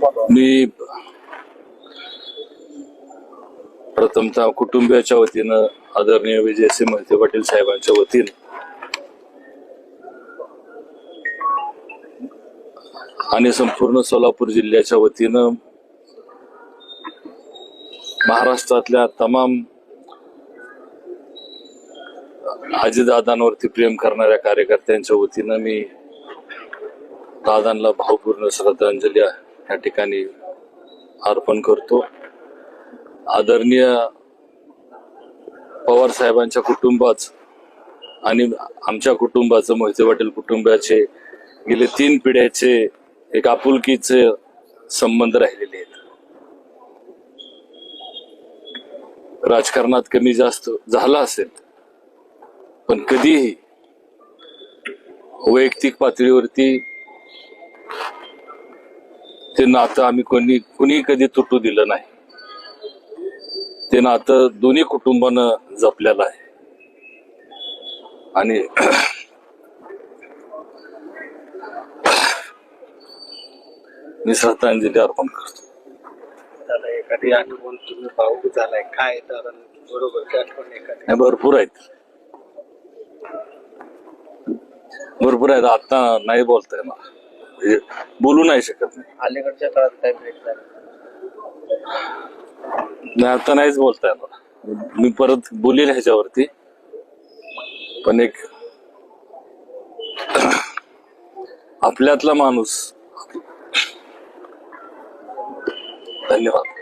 मी प्रथमतः कुटुंबियाच्या वतीनं आदरणीय विजयसिंह मोहिते पाटील साहेबांच्या वतीनं आणि संपूर्ण सोलापूर जिल्ह्याच्या वतीनं महाराष्ट्रातल्या तमाम अजितदादांवरती प्रेम करणाऱ्या कार्यकर्त्यांच्या वतीनं मी दादांना भावपूर्ण श्रद्धांजली या ठिकाणी अर्पण करतो. आदरणीय पवार साहेबांच्या कुटुंबाचं आणि आमच्या कुटुंबाचं, मोहिते पाटील कुटुंबाचे गेले 3 पिढ्याचे एक आपुलकीचे संबंध राहिलेले आहेत. राजकारणात कमी जास्त झाला असेल, पण कधीही वैयक्तिक पातळीवरती ते नातं आम्ही कुणी कधी तुटू दिलं नाही. ते नातं दोन्ही कुटुंबानं जपलेलं आहे आणि मी श्रद्धांजली अर्पण करतो. एखादी आठवण तुम्ही भावूक झालाय काय तर बरोबर आठवण एखादी? भरपूर आहेत. आता नाही बोलताय मला, म्हणजे बोलू नाही शकत नाही. अलीकडच्या काळात काय भेट झाली? नाही, आता नाहीच बोलताय मला. मी परत बोलील ह्याच्यावरती, पण एक आपल्यातला माणूस. धन्यवाद.